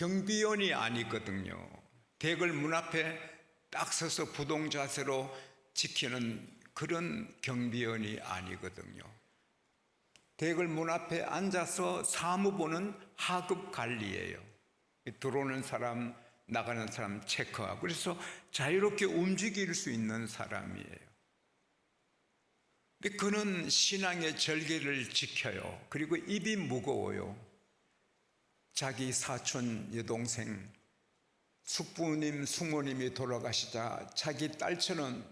경비원이 아니거든요. 대궐 문 앞에 딱 서서 부동 자세로 지키는 그런 경비원이 아니거든요. 대궐 문 앞에 앉아서 사무 보는 하급 관리예요. 들어오는 사람, 나가는 사람 체크하고, 그래서 자유롭게 움직일 수 있는 사람이에요. 근데 그는 신앙의 절개를 지켜요. 그리고 입이 무거워요. 자기 사촌 여동생 숙부님, 숙모님이 돌아가시자 자기 딸처럼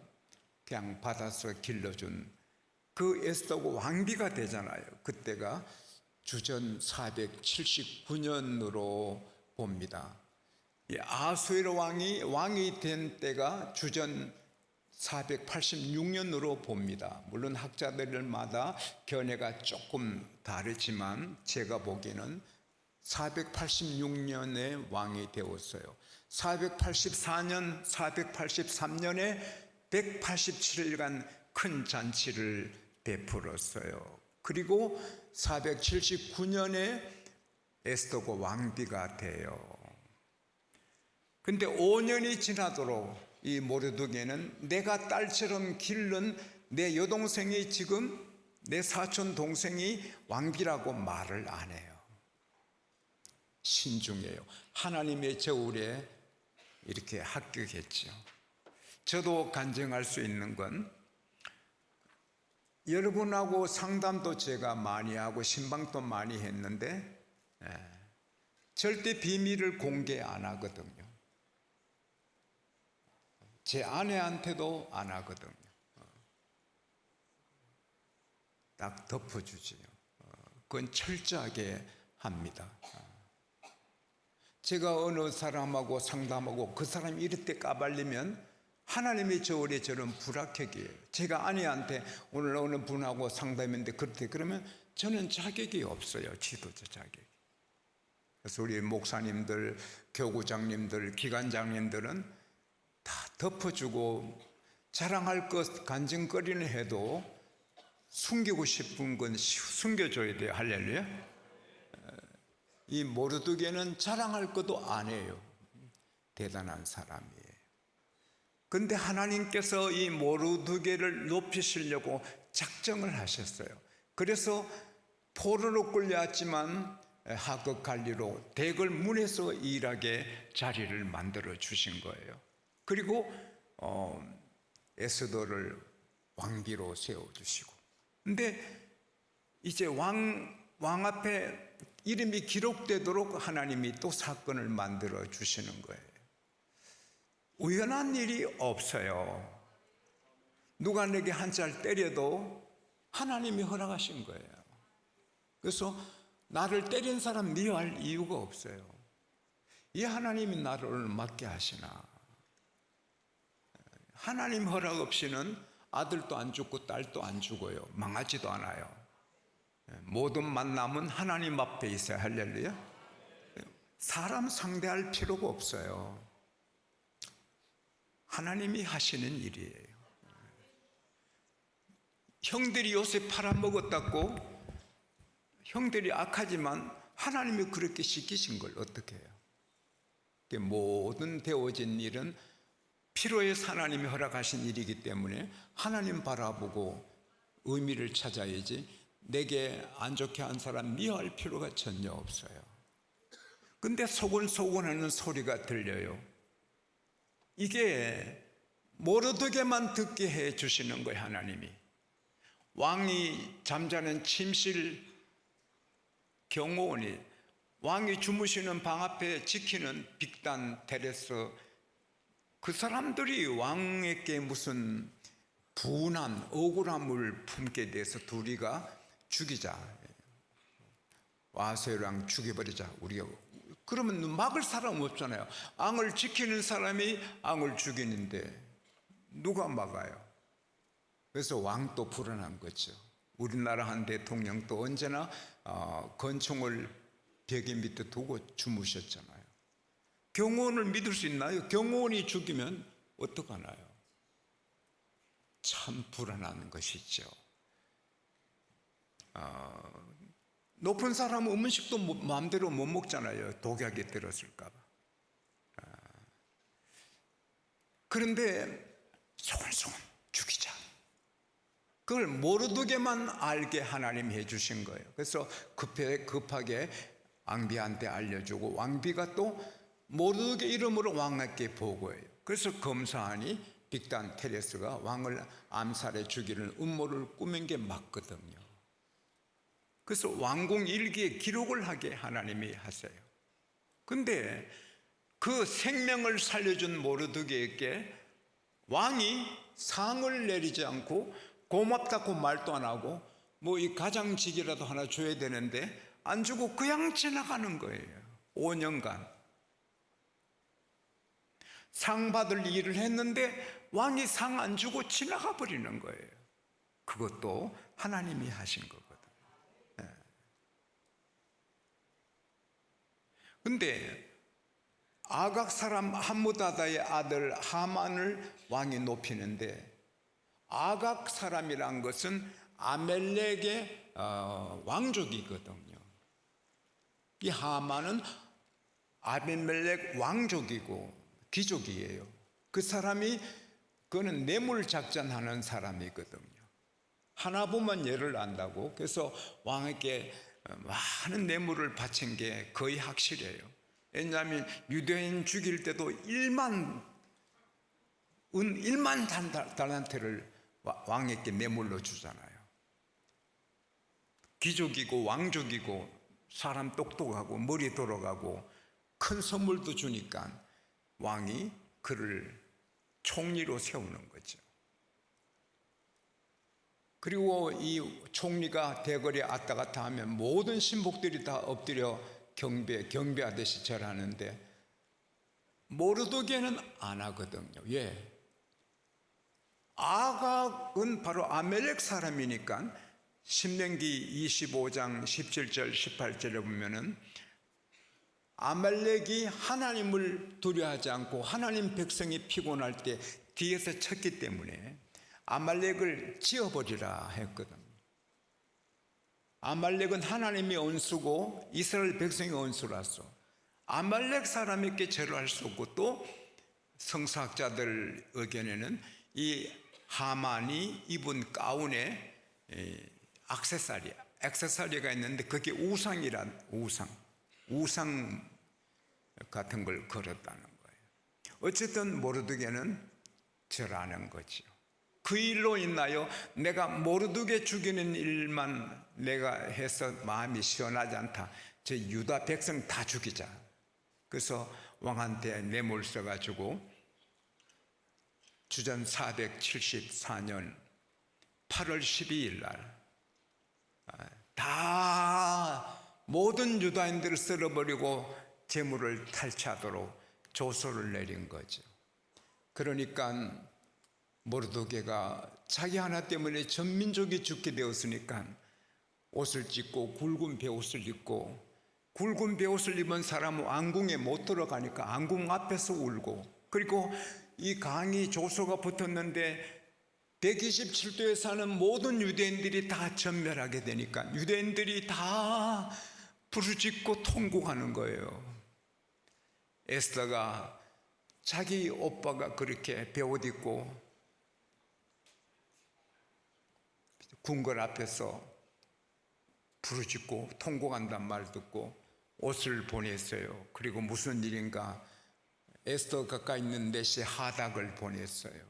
그냥 받아서 길러준 그 에스더가 왕비가 되잖아요. 그때가 주전 479년으로 봅니다. 아수에르 왕이 된 때가 주전 486년으로 봅니다. 물론 학자들마다 견해가 조금 다르지만 제가 보기에는 486년에 왕이 되었어요. 484년, 483년에 187일간 큰 잔치를 베풀었어요. 그리고 479년에 에스더가 왕비가 돼요. 근데 5년이 지나도록 이 모르드게는 내가 딸처럼 기른 내 여동생이 지금 내 사촌 동생이 왕비라고 말을 안 해요. 신중해요. 하나님의 저울에 이렇게 합격했죠. 저도 간증할 수 있는 건, 여러분하고 상담도 제가 많이 하고 신방도 많이 했는데 절대 비밀을 공개 안 하거든요. 제 아내한테도 안 하거든요. 딱 덮어주지요. 그건 철저하게 합니다. 제가 어느 사람하고 상담하고 그 사람이 이럴 때 까발리면 하나님의 저울에 저는 불합격이에요. 제가 아내한테 오늘 어느 분하고 상담했는데 그렇대 그러면 저는 자격이 없어요. 지도자 자격이. 그래서 우리 목사님들, 교구장님들, 기관장님들은 다 덮어주고 자랑할 것 간증거리는 해도 숨기고 싶은 건 숨겨줘야 돼요. 할렐루야. 이 모르드게는 자랑할 것도 안 해요. 대단한 사람이에요. 근데 하나님께서 이 모르드게를 높이시려고 작정을 하셨어요. 그래서 포로로 끌려왔지만 하급 관리로 대궐 문에서 일하게 자리를 만들어 주신 거예요. 그리고 에스더를 왕비로 세워주시고, 근데 이제 왕 앞에 이름이 기록되도록 하나님이 또 사건을 만들어 주시는 거예요. 우연한 일이 없어요. 누가 내게 한 짤 때려도 하나님이 허락하신 거예요. 그래서 나를 때린 사람 미워할 이유가 없어요. 이 하나님이 나를 오늘 맞게 하시나. 하나님 허락 없이는 아들도 안 죽고 딸도 안 죽어요. 망하지도 않아요. 모든 만남은 하나님 앞에 있어요. 할렐루야. 사람 상대할 필요가 없어요. 하나님이 하시는 일이에요. 형들이 요셉 팔아먹었다고, 형들이 악하지만 하나님이 그렇게 시키신 걸 어떻게 해요? 모든 되어진 일은 필요해서 하나님이 허락하신 일이기 때문에 하나님 바라보고 의미를 찾아야지, 내게 안 좋게 한 사람 미워할 필요가 전혀 없어요. 근데 소곤소곤하는 소리가 들려요. 이게 모르드게만 듣게 해 주시는 거예요. 하나님이. 왕이 잠자는 침실 경호원이, 왕이 주무시는 방 앞에 지키는 빅단 테레스, 그 사람들이 왕에게 무슨 분한, 억울함을 품게 돼서 둘이가 죽이자, 아수에르왕 죽여버리자. 우리가 그러면 막을 사람 없잖아요. 왕을 지키는 사람이 왕을 죽이는데 누가 막아요? 그래서 왕도 불안한 거죠. 우리나라 한 대통령도 언제나 권총을 벽에 밑에 두고 주무셨잖아요. 경호원을 믿을 수 있나요? 경호원이 죽이면 어떡하나요? 참 불안한 것이죠. 높은 사람은 음식도 마음대로 못 먹잖아요. 독약이 들었을까 봐. 그런데 소곤소곤 죽이자. 그걸 모르드게만 알게 하나님이 해주신 거예요. 그래서 급하게 왕비한테 알려주고, 왕비가 또 모르드게 이름으로 왕에게 보고해요. 그래서 검사하니 빅단 테레스가 왕을 암살해 죽이는 음모를 꾸민 게 맞거든요. 그래서 왕궁 일기에 기록을 하게 하나님이 하세요. 근데 그 생명을 살려준 모르드게에게 왕이 상을 내리지 않고 고맙다고 말도 안 하고 뭐 이 가장직이라도 하나 줘야 되는데 안 주고 그냥 지나가는 거예요. 5년간 상 받을 일을 했는데 왕이 상 안 주고 지나가 버리는 거예요. 그것도 하나님이 하신 거거든요. 근데 아각 사람 함무다다의 아들 하만을 왕이 높이는데, 아각 사람이란 것은 아멜렉의 왕족이거든요. 이 하만은 아멜렉 왕족이고 귀족이에요. 그 사람이 그는 뇌물 작전하는 사람이거든요. 하나 보면 예를 안다고. 그래서 왕에게 많은 뇌물을 바친 게 거의 확실해요. 왜냐하면 유대인 죽일 때도 1만 달란트를 왕에게 뇌물로 주잖아요. 귀족이고 왕족이고 사람 똑똑하고 머리 돌아가고 큰 선물도 주니까 왕이 그를 총리로 세우는 거죠. 그리고 이 총리가 대궐에 왔다 갔다 하면 모든 신복들이 다 엎드려 경배하듯이 절하는데 모르드게는 안 하거든요. 왜? 아각은 바로 아멜렉 사람이니까 신명기 25장 17절 18절에 보면은 아말렉이 하나님을 두려워하지 않고 하나님 백성이 피곤할 때 뒤에서 쳤기 때문에 아말렉을 지어버리라 했거든요. 아말렉은 하나님의 원수고 이스라엘 백성의 원수라서 아말렉 사람에게 절할 수 없고, 또 성서학자들 의견에는 이 하만이 입은 가운에 액세서리가 있는데 그게 우상 같은 걸 걸었다는 거예요. 어쨌든 모르드게는 절하는 거죠. 그 일로 인하여 내가 모르드게 죽이는 일만 내가 해서 마음이 시원하지 않다. 저 유다 백성 다 죽이자. 그래서 왕한테 뇌물 써가지고 주전 474년 8월 12일 날 다 모든 유다인들을 쓸어버리고 재물을 탈취하도록 조서를 내린 거죠. 그러니까 모르드게가 자기 하나 때문에 전 민족이 죽게 되었으니까 옷을 찢고 굵은 베옷을 입고, 굵은 베옷을 입은 사람은 왕궁에 못 들어가니까 왕궁 앞에서 울고, 그리고 이 강이 조서가 붙었는데 127도에 사는 모든 유대인들이 다 전멸하게 되니까 유대인들이 다 부르짖고 통곡하는 거예요. 에스더가 자기 오빠가 그렇게 베옷 입고 궁궐 앞에서 부르짖고 통곡한단 말 듣고 옷을 보냈어요. 그리고 무슨 일인가 에스더 가까이 있는 넷이 하닥을 보냈어요.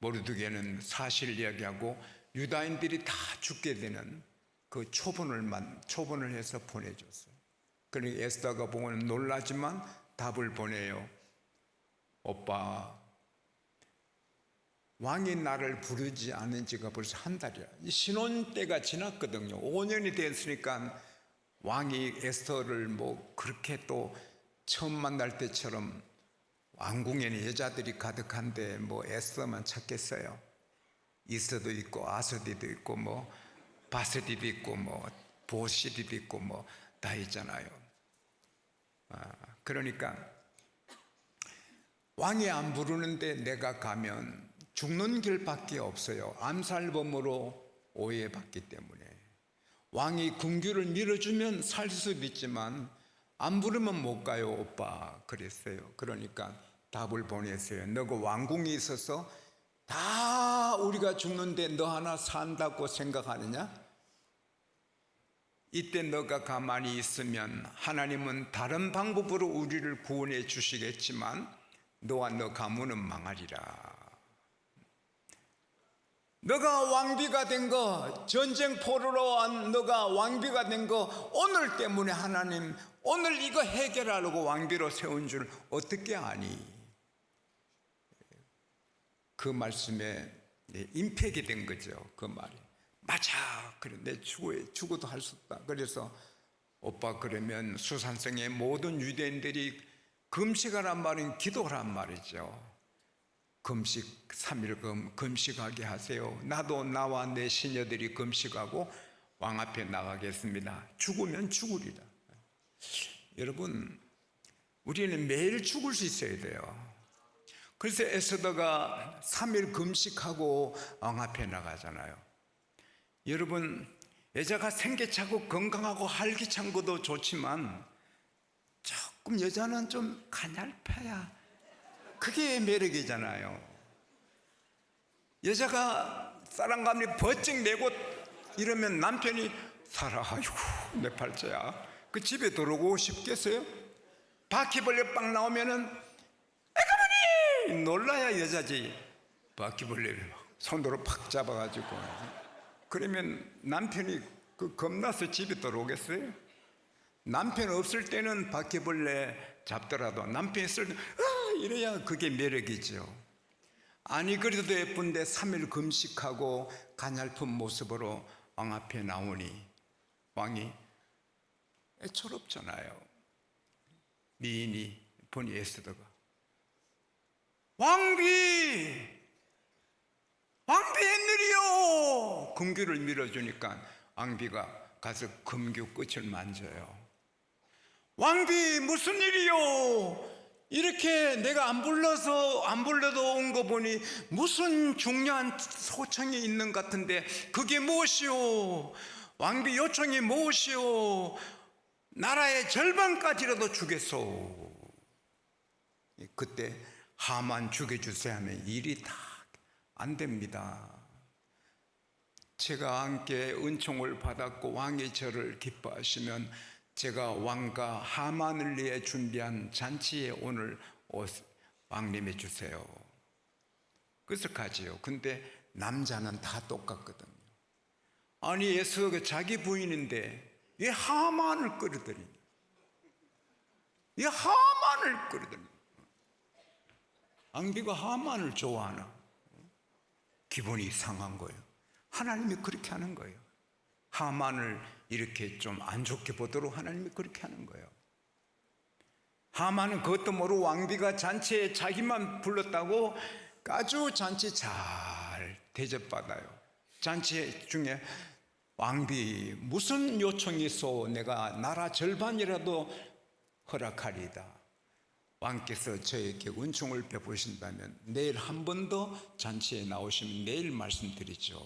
모르드게는 사실 이야기하고 유다인들이 다 죽게 되는 그 초본을 해서 보내줬어요. 그러니까 에스더가 보고는 놀라지만 답을 보내요. 오빠, 왕이 나를 부르지 않은 지가 벌써 한 달이야. 이 신혼 때가 지났거든요. 5년이 됐으니까 왕이 에스더를 뭐 그렇게 또 처음 만날 때처럼, 왕궁에는 여자들이 가득한데 뭐 에스더만 찾겠어요. 이스도 있고 아스디도 있고 뭐 바스디도 있고 뭐 보시디도 있고 뭐 다 있잖아요. 그러니까 왕이 안 부르는데 내가 가면 죽는 길밖에 없어요. 암살범으로 오해받기 때문에. 왕이 궁규를 밀어주면 살 수도 있지만 안 부르면 못 가요 오빠 그랬어요. 그러니까 답을 보냈어요. 너가 왕궁에 있어서 다 우리가 죽는데 너 하나 산다고 생각하느냐? 이때 너가 가만히 있으면 하나님은 다른 방법으로 우리를 구원해 주시겠지만 너와 너 가문은 망하리라. 너가 왕비가 된 거, 전쟁 포로로 한 너가 왕비가 된 거 오늘 때문에 하나님 오늘 이거 해결하려고 왕비로 세운 줄 어떻게 아니? 그 말씀에 임팩이 된 거죠. 그 말이 맞아. 그래 내 죽어도 할 수 없다. 그래서 오빠 그러면 수산성의 모든 유대인들이 금식하란 말은 기도하란 말이죠. 금식 3일 금식하게 하세요. 나도 나와 내 시녀들이 금식하고 왕 앞에 나가겠습니다. 죽으면 죽으리라. 여러분 우리는 매일 죽을 수 있어야 돼요. 그래서 에스더가 3일 금식하고 왕 앞에 나가잖아요. 여러분 여자가 생기차고 건강하고 활기찬 것도 좋지만 조금 여자는 좀 가냘파야 그게 매력이잖아요. 여자가 사랑감이 버쩍 내고 이러면 남편이 살아 아이고 내 팔자야 그 집에 들어오고 싶겠어요? 바퀴벌레 빵 나오면은 아가머니 놀라야 여자지. 바퀴벌레를 손으로 팍 잡아가지고 그러면 남편이 그 겁나서 집에 들어오겠어요? 남편 없을 때는 바퀴벌레 잡더라도 남편 있을 때 이래야 그게 매력이죠. 아니 그래도 예쁜데 3일 금식하고 가냘픈 모습으로 왕 앞에 나오니 왕이 애처롭잖아요. 미인이 보니 에스더가 왕비 웬일이요? 금규를 밀어주니까 왕비가 가서 금규 끝을 만져요. 왕비 무슨 일이요? 이렇게 내가 안 불러도 온 거 보니 무슨 중요한 소청이 있는 것 같은데 그게 무엇이요? 왕비 요청이 무엇이요? 나라의 절반까지라도 주겠소. 그때 하만 죽여주세요 하면 일이 다 안 됩니다. 제가 함께 은총을 받았고 왕이 저를 기뻐하시면 제가 왕과 하만을 위해 준비한 잔치에 오늘 왕림해 주세요. 그래서 가지요. 근데 남자는 다 똑같거든요. 아니 에스더가 자기 부인인데 왜 하만을 끌어들이니? 왜 하만을 끌어들이니? 왕비가 하만을 좋아하나? 기분이 상한 거예요. 하나님이 그렇게 하는 거예요. 하만을 이렇게 좀 안 좋게 보도록 하나님이 그렇게 하는 거예요. 하만은 그것도 모르고 왕비가 잔치에 자기만 불렀다고 아주 잔치 잘 대접받아요. 잔치 중에 왕비 무슨 요청이 있어? 내가 나라 절반이라도 허락하리이다. 왕께서 저에게 은총을 베푸신다면 내일 한 번 더 잔치에 나오시면 내일 말씀드리죠.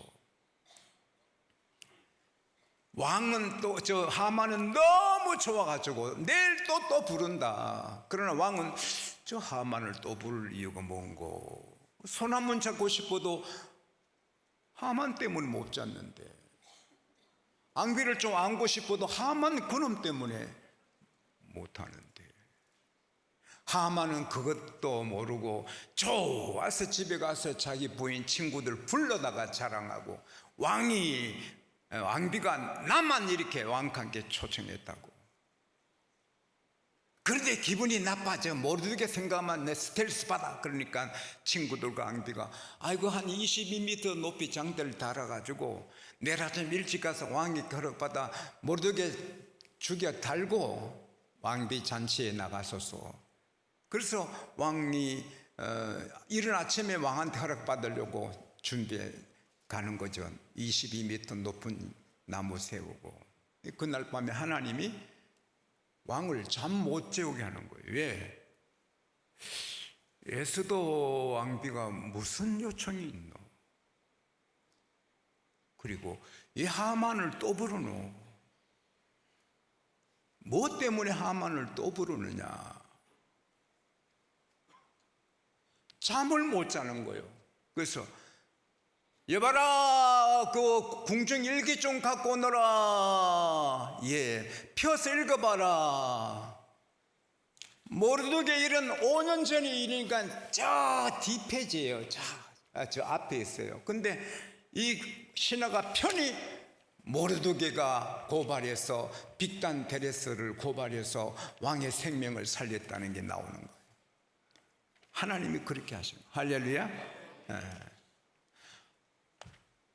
왕은 또 저 하만은 너무 좋아가지고 내일 또 부른다. 그러나 왕은 저 하만을 또 부를 이유가 뭔고? 손 한 번 잡고 싶어도 하만 때문에 못 잡는데, 왕비를 좀 안고 싶어도 하만 그놈 때문에 못하는데, 하만은 그것도 모르고 좋아서 집에 가서 자기 부인 친구들 불러다가 자랑하고 왕비가 나만 이렇게 왕한테 초청했다고. 그런데 기분이 나빠져. 모르게 생각하면 내 스트레스 받아. 그러니까 친구들과 왕비가 아이고 한 22m 높이 장대를 달아가지고 내일 아침 일찍 가서 왕이 허락받아 모르게 죽여 달고 왕비 잔치에 나가소서. 그래서 왕이 이른 아침에 왕한테 허락받으려고 준비해 가는 거죠. 22m 높은 나무 세우고. 그날 밤에 하나님이 왕을 잠 못 재우게 하는 거예요. 왜? 에스더 왕비가 무슨 요청이 있노? 그리고 이 하만을 또 부르노? 뭐 때문에 하만을 또 부르느냐? 잠을 못 자는 거예요. 그래서 여봐라, 그 궁중 일기 좀 갖고 오너라. 예, 펴서 읽어봐라. 모르드게 일은 5년 전의 일이니까 저 뒷페이지예요. 저 앞에 있어요. 근데 이 신하가 편히 모르드게가 고발해서 빅단 데레스를 고발해서 왕의 생명을 살렸다는 게 나오는 거예요. 하나님이 그렇게 하시는 거예요. 할렐루야.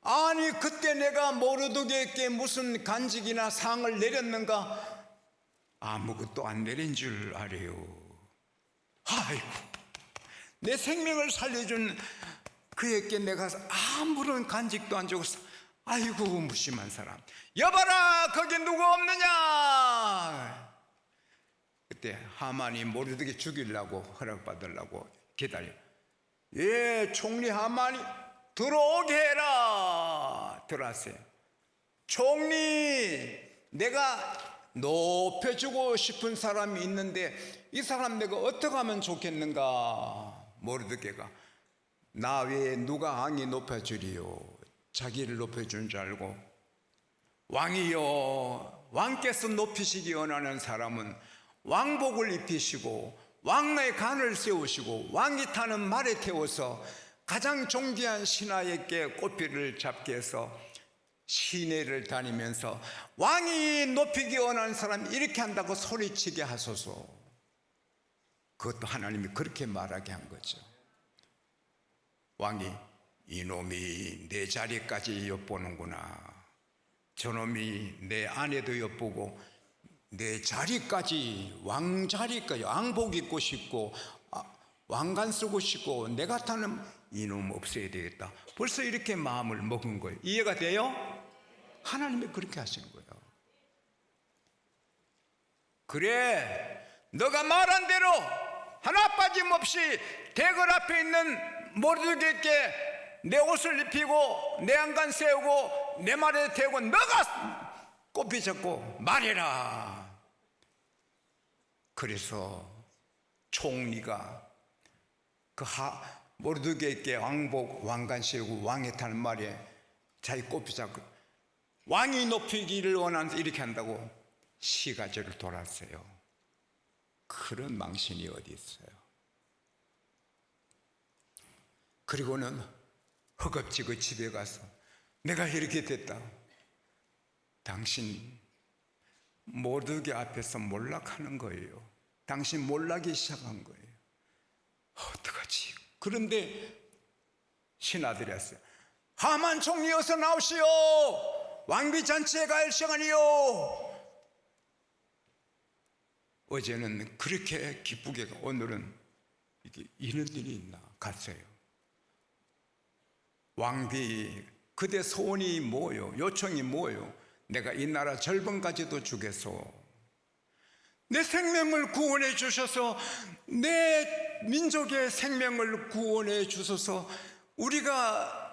아니, 그때 내가 모르드게에게 무슨 간직이나 상을 내렸는가? 아무것도 안 내린 줄 알아요. 아이고, 내 생명을 살려준 그에게 내가 아무런 간직도 안 주고, 아이고 무심한 사람. 여봐라, 거기 누구 없느냐? 그때 하만이 모르드게 죽이려고 허락받으려고 기다려. 예, 총리 하만이 들어오게 해라. 들어왔어요. 총리, 내가 높여주고 싶은 사람이 있는데 이 사람 내가 어떻게 하면 좋겠는가? 모르드게가 나 외에 누가 왕이 높여주리요? 자기를 높여준 줄 알고, 왕이요, 왕께서 높이시기 원하는 사람은 왕복을 입히시고 왕의 간을 세우시고 왕이 타는 말에 태워서 가장 존귀한 신하에게 꽃비를 잡게 해서 시내를 다니면서 왕이 높이기 원하는 사람 이렇게 한다고 소리치게 하소서. 그것도 하나님이 그렇게 말하게 한 거죠. 왕이 이놈이 내 자리까지 엿보는구나, 저놈이 내 아내도 엿보고 내 자리까지, 왕자리까지, 왕복 입고 싶고 왕관 쓰고 싶고 내 같아는 이놈 없애야 되겠다. 벌써 이렇게 마음을 먹은 거예요. 이해가 돼요? 하나님이 그렇게 하시는 거예요. 그래, 너가 말한 대로 하나 빠짐없이 대궐 앞에 있는 모르드게에게 내 옷을 입히고 내 안간 세우고 내 말에 대고 너가 꽃비 잡고 말해라. 그래서 총리가 그 모르드게에게 왕복 왕관 세우고 왕에 타는 말에 자기 꽃비 잡고 왕이 높이기를 원하는 이렇게 한다고 시가지를 돌았어요. 그런 망신이 어디 있어요? 그리고는 허겁지겁 집에 가서 내가 이렇게 됐다. 당신 모르드게 앞에서 몰락하는 거예요. 당신 몰락이 시작한 거예요. 어떡하지? 그런데 신하들이 왔어요. 하만 총리 어서 나오시오. 왕비 잔치에 갈 시간이요. 어제는 그렇게 기쁘게, 오늘은 이게 이런 일이 있나 갔어요. 왕비, 그대 소원이 뭐요? 요청이 뭐요? 내가 이 나라 절반까지도 주겠소. 내 생명을 구원해 주셔서, 내 민족의 생명을 구원해 주셔서, 우리가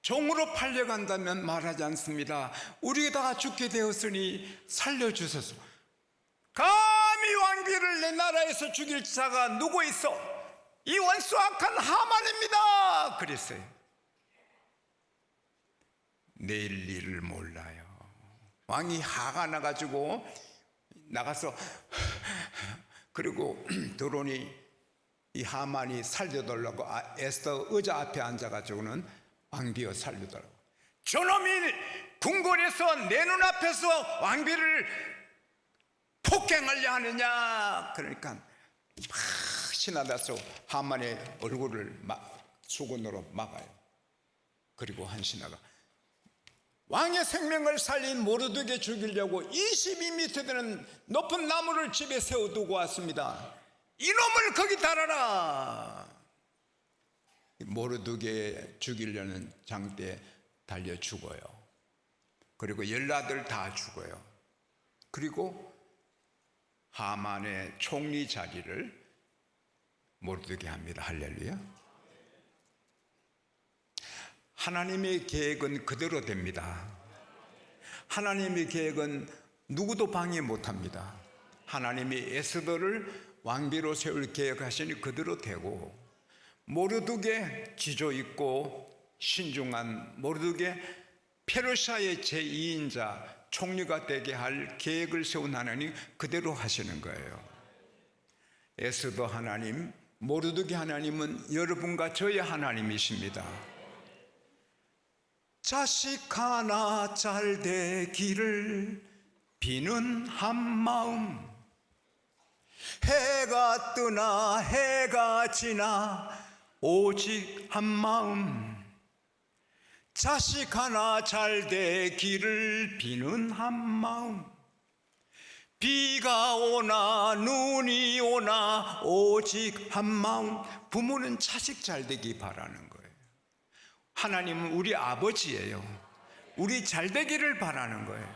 종으로 팔려간다면 말하지 않습니다. 우리가 다 죽게 되었으니 살려주소서. 감히 왕비를 내 나라에서 죽일 자가 누구 있어? 이 원수 악한 하만입니다. 그랬어요. 내일 일을 몰라요. 왕이 화가 나가지고 나가서 그리고 들어오니 이 하만이 살려달라고 에스더 의자 앞에 앉아가지고는 왕비여 살려달라고. 저놈이 궁궐에서 내 눈앞에서 왕비를 폭행하려 하느냐. 그러니까 막 신하다서 하만의 얼굴을 수건으로 막아요. 그리고 한 신하가 왕의 생명을 살린 모르드게 죽이려고 22m 되는 높은 나무를 집에 세워두고 왔습니다. 이놈을 거기 달아라. 모르드게 죽이려는 장대에 달려 죽어요. 그리고 열나들 다 죽어요. 그리고 하만의 총리 자리를 모르드게 합니다. 할렐루야. 하나님의 계획은 그대로 됩니다. 하나님의 계획은 누구도 방해 못합니다. 하나님이 에스더를 왕비로 세울 계획하시니 그대로 되고, 모르드게 지조 있고 신중한 모르드게 페르시아의 제2인자 총리가 되게 할 계획을 세운 하나님 그대로 하시는 거예요. 에스더 하나님, 모르드게 하나님은 여러분과 저의 하나님이십니다. 자식 하나 잘 되기를 비는 한마음, 해가 뜨나 해가 지나 오직 한마음, 자식 하나 잘 되기를 비는 한마음, 비가 오나 눈이 오나 오직 한마음. 부모는 자식 잘 되기 바라는 거예요. 하나님은 우리 아버지예요. 우리 잘 되기를 바라는 거예요.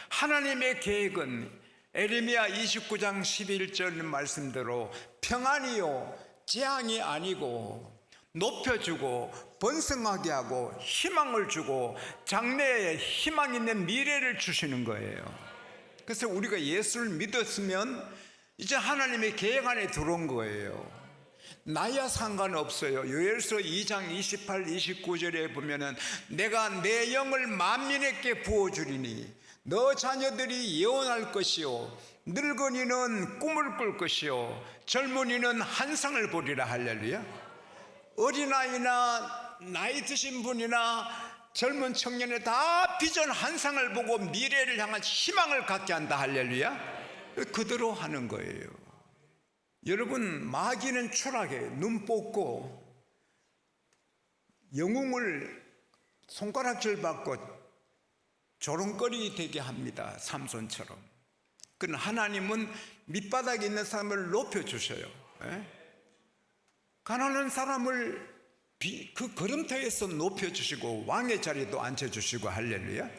하나님의 계획은 에레미야 29장 11절 말씀대로 평안이요 재앙이 아니고 높여주고 번성하게 하고 희망을 주고 장래에 희망 있는 미래를 주시는 거예요. 그래서 우리가 예수를 믿었으면 이제 하나님의 계획 안에 들어온 거예요. 나이와 상관없어요. 요엘서 2장 28, 29절에 보면은 내가 내 영을 만민에게 부어주리니 너 자녀들이 예언할 것이요 늙은이는 꿈을 꿀 것이요 젊은이는 환상을 보리라. 할렐루야. 어린아이나 나이 드신 분이나 젊은 청년이 다 비전 환상을 보고 미래를 향한 희망을 갖게 한다. 할렐루야. 그대로 하는 거예요. 여러분, 마귀는 추락해 눈 뽑고 영웅을 손가락질 받고 조롱거리 되게 합니다. 삼손처럼. 그러나 하나님은 밑바닥에 있는 사람을 높여주셔요. 가난한 사람을 그 걸음터에서 높여주시고 왕의 자리도 앉혀주시고. 할렐루야.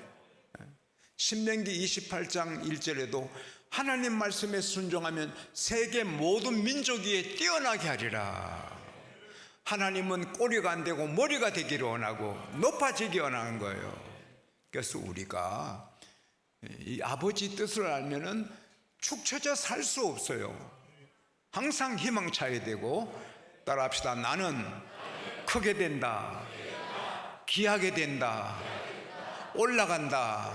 신명기 28장 1절에도 하나님 말씀에 순종하면 세계 모든 민족 위에 뛰어나게 하리라. 하나님은 꼬리가 안 되고 머리가 되기를 원하고 높아지기 원하는 거예요. 그래서 우리가 이 아버지 뜻을 알면은 축 처져 살 수 없어요. 항상 희망차야 되고, 따라합시다. 나는 크게 된다, 귀하게 된다, 올라간다,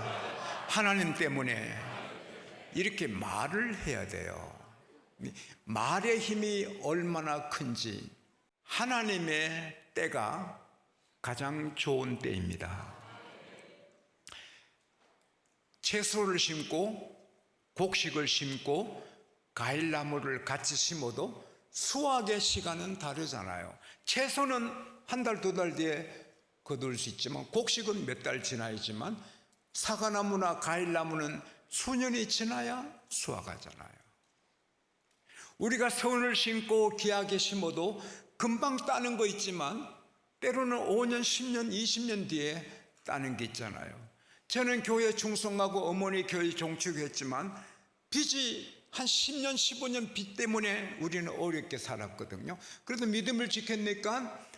하나님 때문에. 이렇게 말을 해야 돼요. 말의 힘이 얼마나 큰지. 하나님의 때가 가장 좋은 때입니다. 채소를 심고 곡식을 심고 과일나무를 같이 심어도 수확의 시간은 다르잖아요. 채소는 한 달, 두 달 뒤에 거둘 수 있지만 곡식은 몇 달 지나야지만 사과나무나 과일나무는 수년이 지나야 수확하잖아요. 우리가 선을 심고 귀하게 심어도 금방 따는 거 있지만 때로는 5년, 10년, 20년 뒤에 따는 게 있잖아요. 저는 교회 충성하고 어머니 교회 종축했지만 빚이 한 10년, 15년 빚 때문에 우리는 어렵게 살았거든요. 그래도 믿음을 지켰으니까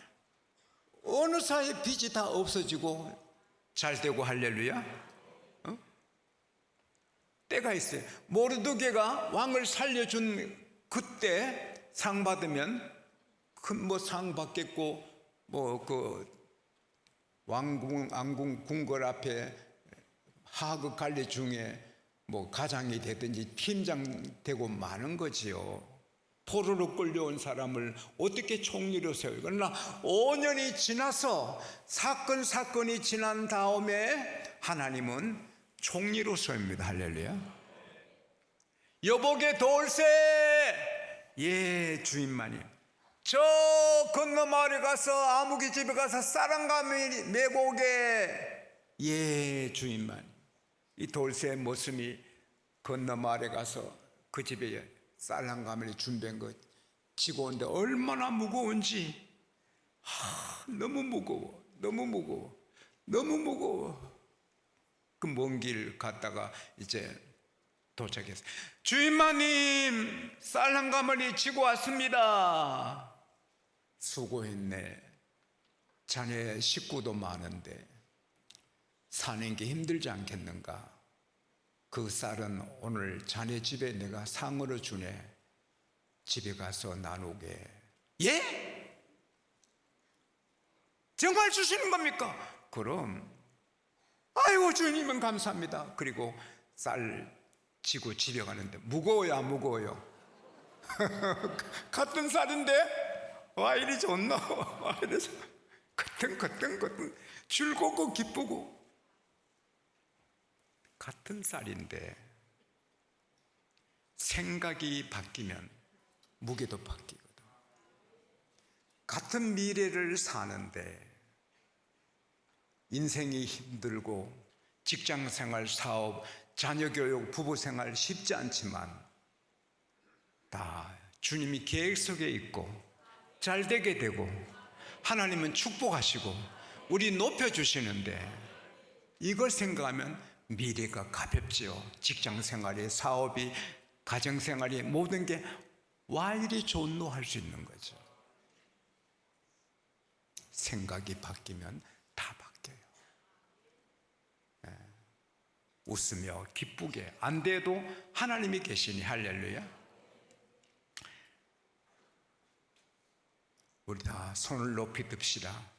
어느 사이에 빚이 다 없어지고 잘 되고. 할렐루야. 때가 있어요. 모르드게가 왕을 살려준 그때 상 받으면 큰 뭐 상 받겠고, 뭐 그 왕궁 안궁 궁궐 앞에 하급 관리 중에 뭐 가장이 되든지 팀장 되고 많은 거지요. 포로로 끌려온 사람을 어떻게 총리로 세워요? 그러나 5년이 지나서 사건이 지난 다음에 하나님은 총리로 세웁니다. 할렐루야. 여복의 돌쇠, 예 주인마님, 저 건너 마을에 가서 아무개 집에 가서 쌀한가미 메고 오게, 예 주인마님. 이 돌쇠의 모습이 건너 마을에 가서 그 집에 쌀 한 가마를 준비한 거 지고 오는데 얼마나 무거운지. 너무 무거워, 너무 무거워, 너무 무거워. 그 먼 길 갔다가 이제 도착했어요. 주인마님, 쌀 한 가마리 지고 왔습니다. 수고했네. 자네 식구도 많은데 사는 게 힘들지 않겠는가? 그 쌀은 오늘 자네 집에 내가 상으로 주네. 집에 가서 나누게. 예? 정말 주시는 겁니까? 그럼. 아이고 주님은 감사합니다. 그리고 쌀 지고 집에 가는데 무거워요 안 무거워요? 같은 쌀인데 와 이리 좋노. 와 이리 거뜬 즐겁고 기쁘고. 같은 쌀인데 생각이 바뀌면 무게도 바뀌거든. 같은 미래를 사는데 인생이 힘들고 직장생활, 사업, 자녀교육, 부부생활 쉽지 않지만 다 주님이 계획 속에 있고 잘 되게 되고 하나님은 축복하시고 우리 높여주시는데 이걸 생각하면 미래가 가볍지요. 직장생활이, 사업이, 가정생활이 모든 게 와 이리 좋노 할 수 있는 거죠. 생각이 바뀌면 다 바뀌어요. 웃으며 기쁘게 안 돼도 하나님이 계시니 할렐루야. 우리 다 손을 높이 듭시다.